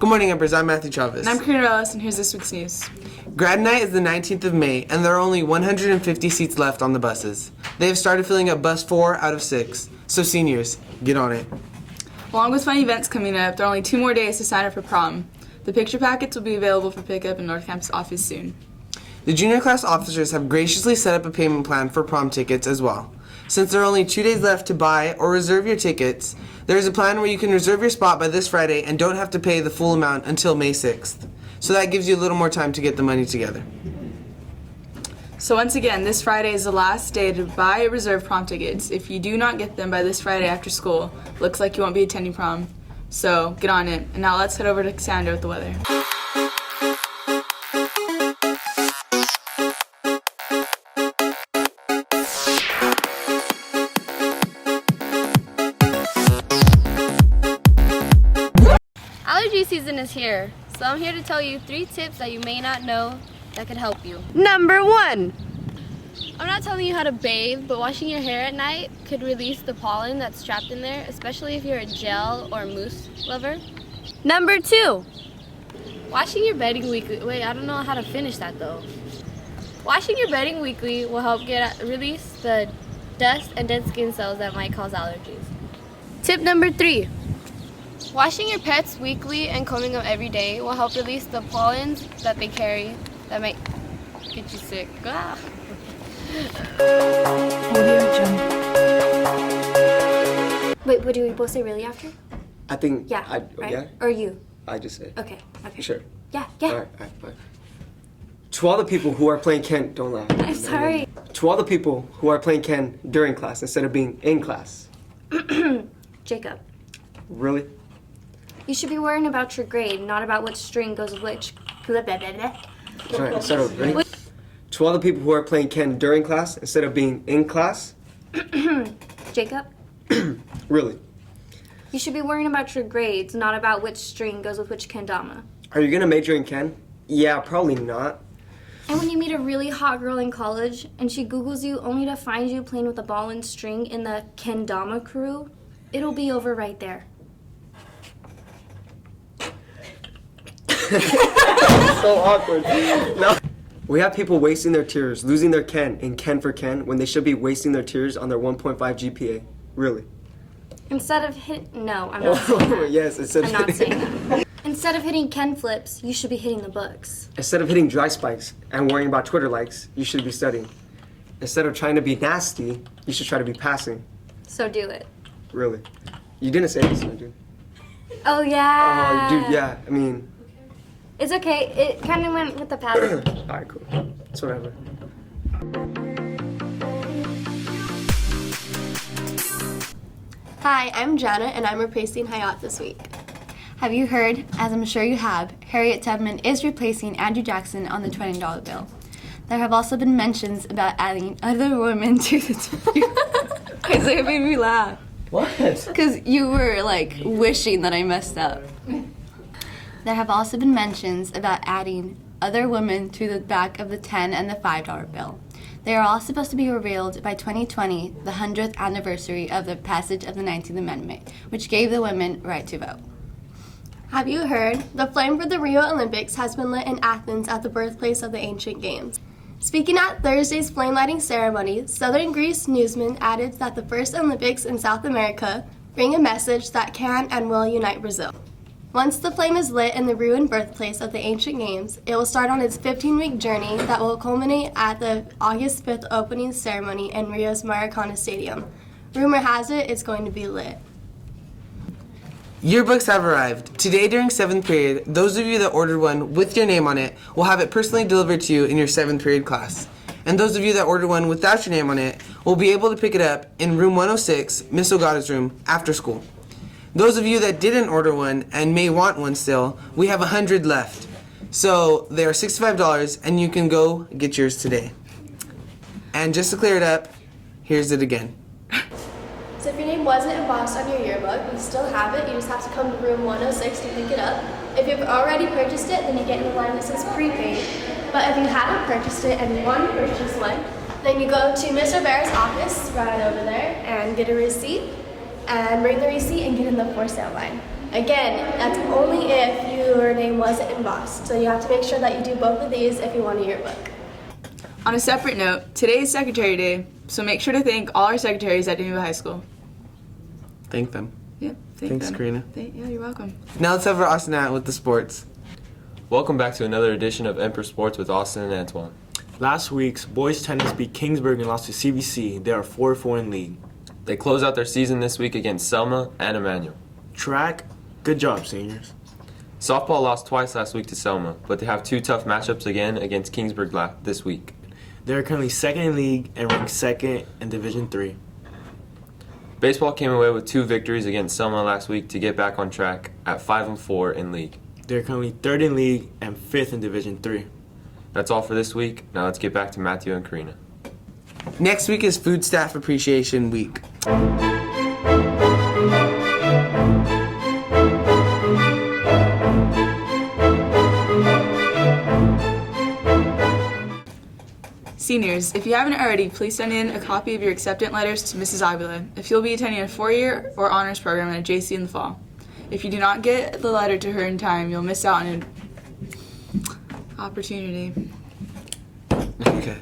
Good morning, Emperors. I'm Matthew Chavez. And I'm Karina Ellis, and here's this week's news. Grad night is the 19th of May, and there are only 150 seats left on the buses. They have started filling up bus 4 out of 6. So seniors, get on it. Along with fun events coming up, there are only 2 more days to sign up for prom. The picture packets will be available for pickup in North Campus office soon. The junior class officers have graciously set up a payment plan for prom tickets as well. Since there are only 2 days left to buy or reserve your tickets, there is a plan where you can reserve your spot by this Friday and don't have to pay the full amount until May 6th. So that gives you a little more time to get the money together. So once again, this Friday is the last day to buy or reserve prom tickets. If you do not get them by this Friday after school, looks like you won't be attending prom. So get on it. And now let's head over to Cassandra with the weather. Allergy season is here, so I'm here to tell you 3 tips that you may not know that could help you. Number 1. I'm not telling you how to bathe, but washing your hair at night could release the pollen that's trapped in there, especially if you're a gel or mousse lover. Number 2. Washing your bedding weekly. Wait, I don't know how to finish that though. Washing your bedding weekly will help release the dust and dead skin cells that might cause allergies. Tip number 3. Washing your pets weekly and combing them every day will help release the pollens that they carry that might get you sick. Ah. Wait, what do we both say really after? I think. Yeah. Right? Yeah? Or you? I just say. Okay. Sure. Yeah. Alright, fine. To all the people who are playing Ken, don't laugh. I'm sorry. To all the people who are playing Ken during class instead of being in class. Jacob, Really? you should be worrying about your grade, not about which string goes with which. Blah, blah, blah, blah. Sorry, start over. Ready? To all the people who are playing Ken during class instead of being in class. Jacob, Really? you should be worrying about your grades, not about which string goes with which kendama. Are you gonna major in Ken? Yeah, probably not. And when you meet a really hot girl in college and she Googles you only to find you playing with a ball and string in the kendama crew, it'll be over right there. So awkward. No. We have people wasting their tears, losing their Ken in Ken for Ken when they should be wasting their tears on their 1.5 GPA. Really? Instead of No, I'm not saying that. Yes, I'm not saying that. Instead of hitting Ken flips, you should be hitting the books. Instead of hitting dry spikes and worrying about Twitter likes, you should be studying. Instead of trying to be nasty, you should try to be passing. So do it. Really? You didn't say this, dude. Oh, yeah. Oh, dude, yeah. I mean, It's okay. It kind of went with the pattern. alright, cool. It's whatever. Hi, I'm Jana, and I'm replacing Hayat this week. Have you heard, as I'm sure you have, Harriet Tubman is replacing Andrew Jackson on the $20 bill. There have also been mentions about adding other women to the Isaiah made me laugh. What? because you were like wishing that I messed up. There have also been mentions about adding other women to the back of the $10 and the $5 bill. They are all supposed to be revealed by 2020, the 100th anniversary of the passage of the 19th Amendment, which gave the women right to vote. Have you heard? The flame for the Rio Olympics has been lit in Athens at the birthplace of the ancient games. Speaking at Thursday's flame lighting ceremony, Southern Greece newsman added that the first Olympics in South America bring a message that can and will unite Brazil. Once the flame is lit in the ruined birthplace of the ancient games, it will start on its 15-week journey that will culminate at the August 5th opening ceremony in Rio's Maracana Stadium. Rumor has it it's going to be lit. Yearbooks have arrived. Today during 7th period, those of you that ordered one with your name on it will have it personally delivered to you in your 7th period class. And those of you that ordered one without your name on it will be able to pick it up in room 106, Miss Ogata's room, after school. Those of you that didn't order one and may want one still, we have 100 left. So they are $65 and you can go get yours today. And just to clear it up, here's it again. So if your name wasn't embossed on your yearbook, you still have it. You just have to come to room 106 to pick it up. If you've already purchased it, then you get in the line that says prepaid. But if you haven't purchased it and you want to purchase one, then you go to Ms. Rivera's office right over there and get a receipt. And bring the receipt and get in the for sale line. Again, that's only if your name wasn't embossed. So you have to make sure that you do both of these if you want a yearbook. On a separate note, today is Secretary Day, so make sure to thank all our secretaries at Danville High School. Thank them. Yep, Thanks, Karina. Yeah, you're welcome. Now let's have our Austin Nat with the sports. Welcome back to another edition of Emperor Sports with Austin and Antoine. Last week's boys tennis beat Kingsburg and lost to CBC. They are 4-4 in league. They close out their season this week against Selma and Emmanuel. Track, good job, seniors. Softball lost twice last week to Selma, but they have 2 tough matchups again against Kingsburg this week. They are currently second in league and ranked second in Division III. Baseball came away with 2 victories against Selma last week to get back on track at 5-4 in league. They are currently third in league and fifth in Division III. That's all for this week. Now let's get back to Matthew and Karina. Next week is Food Staff Appreciation Week. Seniors, if you haven't already, please send in a copy of your acceptance letters to Mrs. Avila if you'll be attending a 4-year or honors program at a JC in the fall. If you do not get the letter to her in time, you'll miss out on an opportunity. Okay.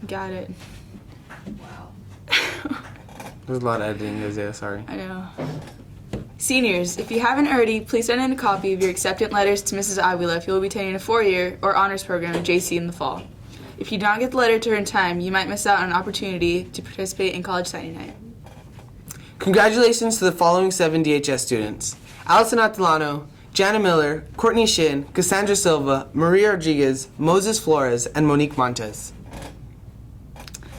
Got it. There's a lot of editing, Isaiah, sorry. I know. Seniors, if you haven't already, please send in a copy of your acceptance letters to Mrs. Avila if you will be attending a 4-year or honors program at JC in the fall. If you do not get the letter to her in time, you might miss out on an opportunity to participate in college signing night. Congratulations to the following 7 DHS students: Allison Atalano, Jana Miller, Courtney Shin, Cassandra Silva, Maria Rodriguez, Moses Flores, and Monique Montes.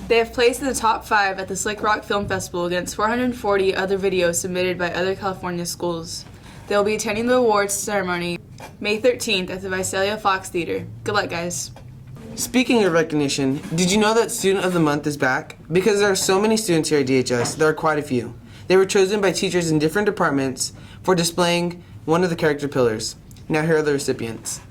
They have placed in the top 5 at the Slick Rock Film Festival against 440 other videos submitted by other California schools. They will be attending the awards ceremony May 13th at the Visalia Fox Theater. Good luck, guys. Speaking of recognition, did you know that Student of the Month is back? Because there are so many students here at DHS, there are quite a few. They were chosen by teachers in different departments for displaying one of the character pillars. Now here are the recipients.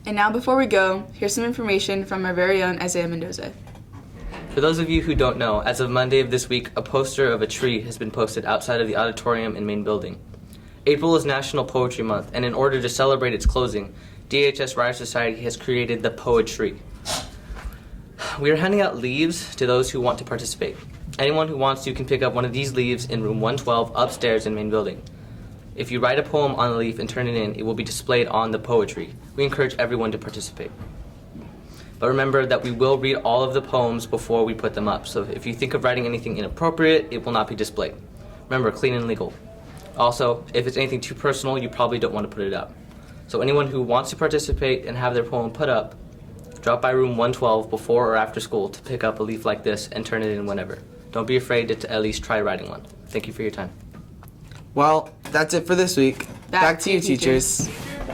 And now before we go, here's some information from our very own Isaiah Mendoza. For those of you who don't know, as of Monday of this week, a poster of a tree has been posted outside of the auditorium and main building. April is National Poetry Month, and in order to celebrate its closing, DHS Writer Society has created the Poetry. We are handing out leaves to those who want to participate. Anyone who wants to can pick up one of these leaves in room 112 upstairs in main building. If you write a poem on the leaf and turn it in, it will be displayed on the poetry. We encourage everyone to participate. But remember that we will read all of the poems before we put them up, so if you think of writing anything inappropriate, it will not be displayed. Remember, clean and legal. Also, if it's anything too personal, you probably don't want to put it up. So anyone who wants to participate and have their poem put up, drop by room 112 before or after school to pick up a leaf like this and turn it in whenever. Don't be afraid to at least try writing one. Thank you for your time. Well, that's it for this week. Back to you, teachers.